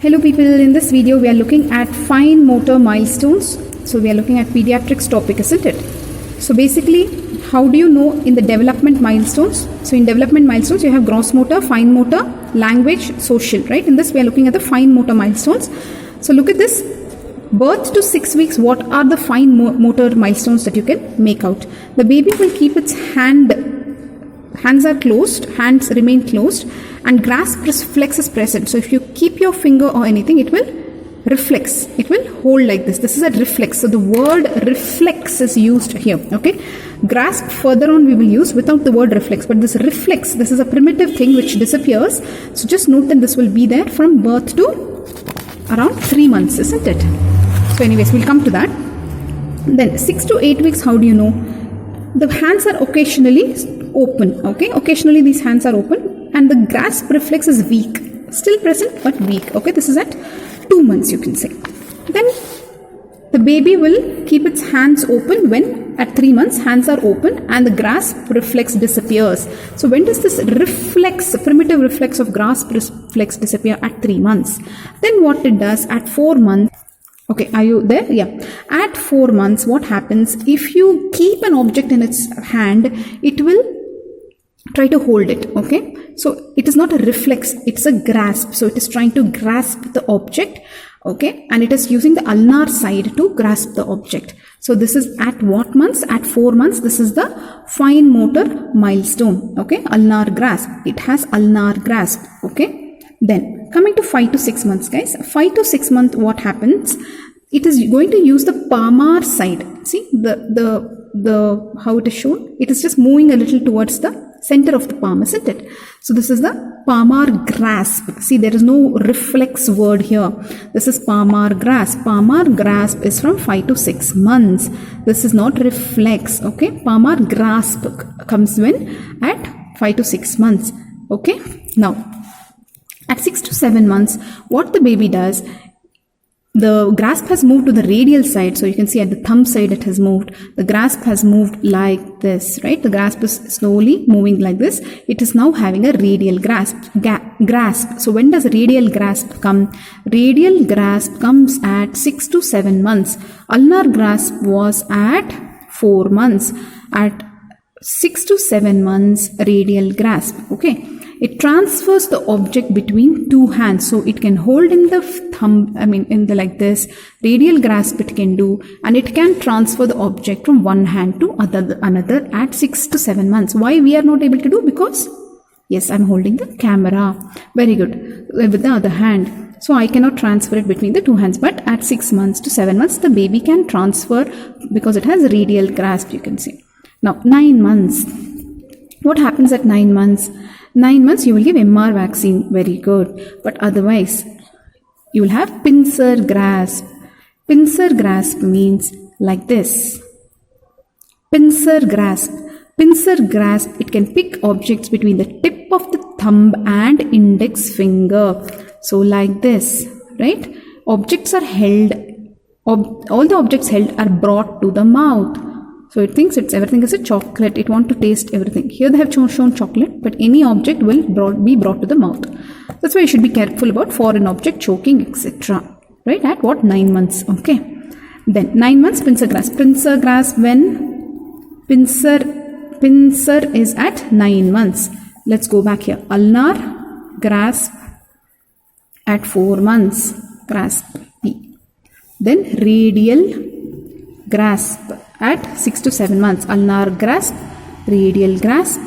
Hello people, in this video we are looking at fine motor milestones. So we are looking at pediatrics topic, isn't it? So basically, how do you know in the development milestones? So in development milestones you have gross motor, fine motor, language, social, right? In this we are looking at the fine motor milestones. So look at this. Birth to 6 weeks, what are the fine motor milestones that you can make out? The baby will keep its hands are closed, hands remain closed, and grasp reflex is present. So if you keep your finger or anything, it will reflex. It will hold like this. This is a reflex. So the word reflex is used here. Okay. Grasp further on we will use without the word reflex. But this reflex, this is a primitive thing which disappears. So just note that this will be there from birth to around 3 months, isn't it? So anyways, we'll come to that. Then 6 to 8 weeks, how do you know? The hands are occasionally open. Okay. Occasionally these hands are open. And the grasp reflex is weak, still present but weak. Okay, this is at 2 months, you can say. Then the baby will keep its hands open when at 3 months hands are open and the grasp reflex disappears. So when does this reflex, primitive reflex of grasp reflex disappear? At 3 months. Then what it does at 4 months? Okay, are you there? Yeah. At 4 months, what happens? If you keep an object in its hand, it will try to hold it. Okay, so it is not a reflex, it's a grasp. So it is trying to grasp the object. Okay, and it is using the ulnar side to grasp the object. So this is at what months? At 4 months. This is the fine motor milestone. Okay, ulnar grasp. It has ulnar grasp. Okay, then coming to 5 to 6 months, guys. 5 to 6 months, what happens? It is going to use the palmar side. See the how it is shown? It is just moving a little towards the center of the palm, isn't it? So this is the palmar grasp. See, there is no reflex word here. This is palmar grasp. Palmar grasp is from 5 to 6 months. This is not reflex. Okay, palmar grasp comes when? At 5 to 6 months. Okay, now at 6 to 7 months, what the baby does, the grasp has moved to the radial side. So you can see at the thumb side it has moved. The grasp has moved like this, right? The grasp is slowly moving like this. It is now having a radial grasp. So when does radial grasp come? Radial grasp comes at 6 to 7 months. Ulnar grasp was at 4 months. At 6 to 7 months, radial grasp. Okay. It transfers the object between two hands. So it can hold in the thumb, in the like this. Radial grasp it can do, and it can transfer the object from one hand to another at 6 to 7 months. Why we are not able to do? Because, yes, I'm holding the camera. Very good. With the other hand. So I cannot transfer it between the two hands. But at 6 months to 7 months, the baby can transfer because it has radial grasp, you can see. Now, 9 months. What happens at 9 months? 9 months you will give MR vaccine, very good. But otherwise, you will have pincer grasp. Pincer grasp means like this. Pincer grasp. Pincer grasp, it can pick objects between the tip of the thumb and index finger. So like this, right? Objects are held, all the objects held are brought to the mouth. So it thinks everything is a chocolate. It wants to taste everything. Here they have shown chocolate, but any object will be brought to the mouth. That's why you should be careful about foreign object choking, etc. Right? At what? 9 months. Okay. Then 9 months, pincer grasp. Pincer grasp when? Pincer is at 9 months. Let's go back here. Ulnar grasp at 4 months. Grasp P. Then radial grasp at 6 to 7 months. Ulnar grasp, radial grasp,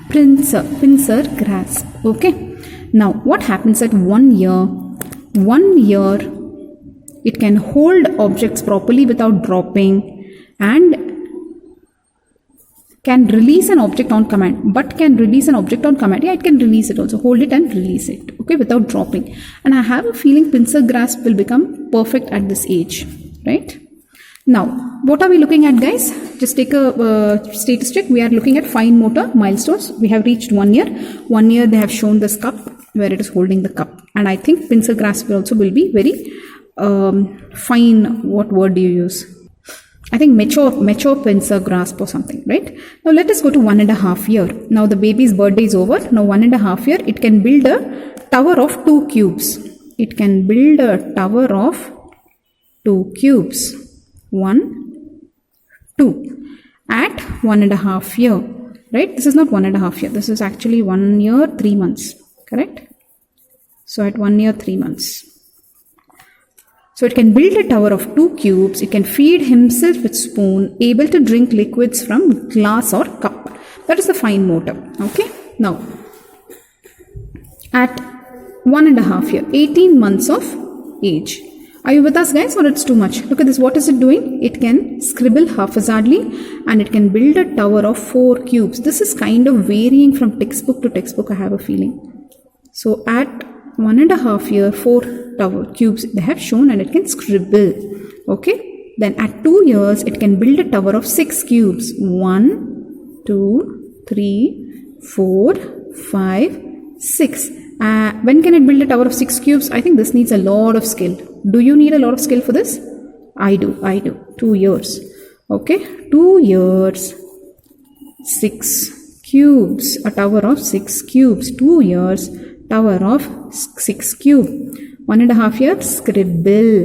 pincer grasp. Okay. Now, what happens at 1 year? 1 year, it can hold objects properly without dropping and can release an object on command. But can release an object on command. Yeah, it can release it also. Hold it and release it. Okay, without dropping. And I have a feeling pincer grasp will become perfect at this age. Right? Now, what are we looking at, guys? Just take a statistic. We are looking at fine motor milestones. We have reached 1 year. 1 year they have shown this cup where it is holding the cup. And I think pincer grasp also will be very fine. What word do you use? I think mature pincer grasp or something, right? Now let us go to 1.5 years. Now the baby's birthday is over. Now 1.5 years, it can build a tower of 2 cubes. it can build a tower of 2 cubes. 1, 2 at 1.5 years. Right? This is not 1.5 years. This is actually 1 year, 3 months. Correct? So at 1 year, 3 months. So it can build a tower of 2 cubes. It can feed himself with spoon, able to drink liquids from glass or cup. That is the fine motor. Okay. Now, at 1.5 years, 18 months of age. Are you with us, guys, or it's too much? Look at this. What is it doing? It can scribble haphazardly and it can build a tower of 4 cubes. This is kind of varying from textbook to textbook, I have a feeling. So at 1.5 years, 4 tower cubes they have shown, and it can scribble. Okay. Then at 2 years, it can build a tower of 6 cubes. 1, 2, 3, 4, 5, 6. When can it build a tower of 6 cubes? I think this needs a lot of skill. Do you need a lot of skill for this? I do. 2 years. Okay. 2 years. 6 cubes. A tower of 6 cubes. 2 years. Tower of 6 cube. 1.5 years. Scribble.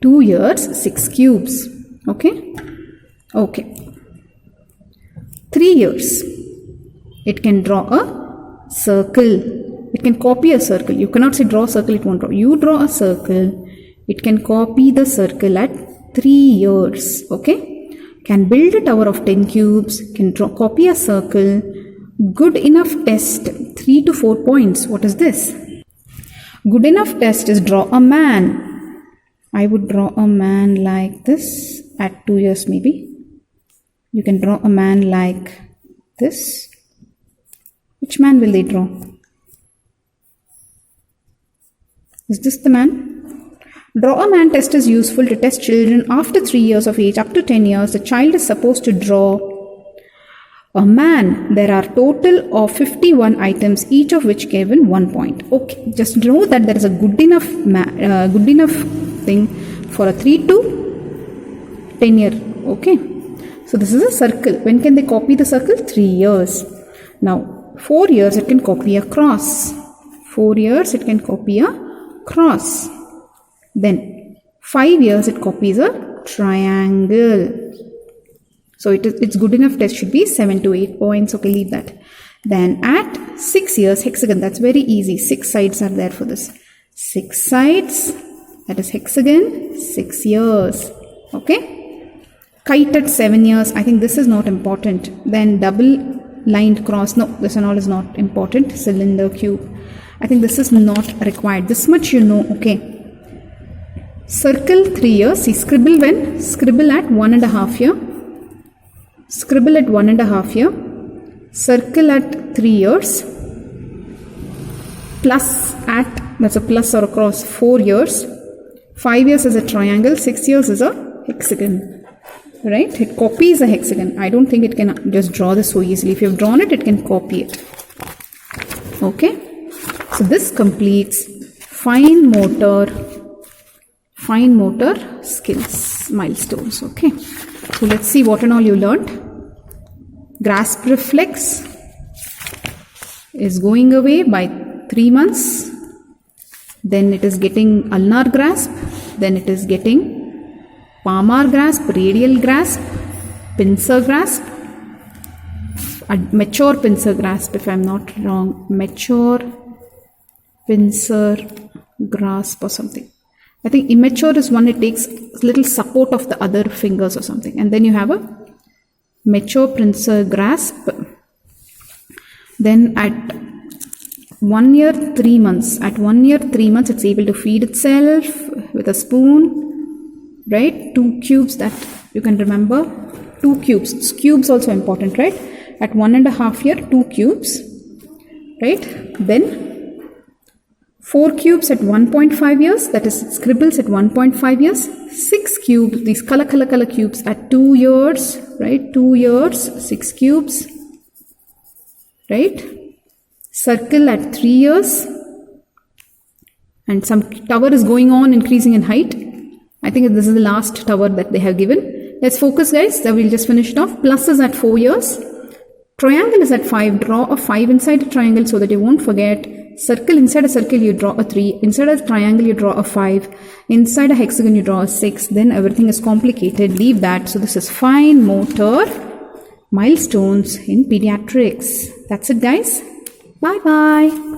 2 years. 6 cubes. Okay. Okay. 3 years. It can draw a circle. It can copy a circle. You cannot say draw a circle, it won't draw. You draw a circle. It can copy the circle at 3 years. Okay. Can build a tower of 10 cubes. Can copy a circle. Good enough test. 3 to 4 points. What is this? Good enough test is draw a man. I would draw a man like this at 2 years maybe. You can draw a man like this. Which man will they draw? Is this the man? Draw a man test is useful to test children after 3 years of age. Up to 10 years, the child is supposed to draw a man. There are total of 51 items, each of which given 1 point. Okay, just know that there is a good enough thing for a 3 to 10 year. Okay, so this is a circle. When can they copy the circle? 3 years. Now, 4 years it can copy a cross. 4 years it can copy a cross. Then 5 years it copies a triangle. So its good enough test should be 7 to 8 points. Okay, leave that. Then at 6 years, hexagon. That's very easy. 6 sides are there for this. 6 sides. That is hexagon. 6 years. Okay. Kite at 7 years. I think this is not important. Then double lined cross. No, this and all is not important. Cylinder, cube. I think this is not required. This much you know. Okay. Circle 3 years. See, scribble when? Scribble at 1.5 years. Scribble at 1.5 years. Circle at 3 years. Plus at, that's a plus or a cross, 4 years. 5 years is a triangle. 6 years is a hexagon. Right? It copies a hexagon. I don't think it can just draw this so easily. If you've drawn it, it can copy it. Okay. So this completes fine motor skills milestones. Okay. So let's see what and all you learned. Grasp reflex is going away by 3 months. Then it is getting ulnar grasp. Then it is getting palmar grasp, radial grasp, pincer grasp, mature pincer grasp if I am not wrong. Mature pincer grasp or something. I think immature is one it takes little support of the other fingers or something. And then you have a mature pincer grasp. Then at 1 year, 3 months. At 1 year, 3 months, it's able to feed itself with a spoon. Right? 2 cubes that you can remember. 2 cubes. Cubes also important, right? At 1.5 years, 2 cubes. Right? Then 4 cubes at 1.5 years. That is scribbles at 1.5 years. 6 cubes. These color cubes at 2 years. Right? 2 years. 6 cubes. Right? Circle at 3 years. And some tower is going on increasing in height. I think this is the last tower that they have given. Let's focus, guys. Then we'll just finish it off. Plus is at 4 years. Triangle is at 5. Draw a 5 inside a triangle so that you won't forget. Circle, inside a circle you draw a 3, inside a triangle you draw a 5, inside a hexagon you draw a 6, then everything is complicated, leave that. So this is fine motor milestones in pediatrics. That's it guys. Bye bye.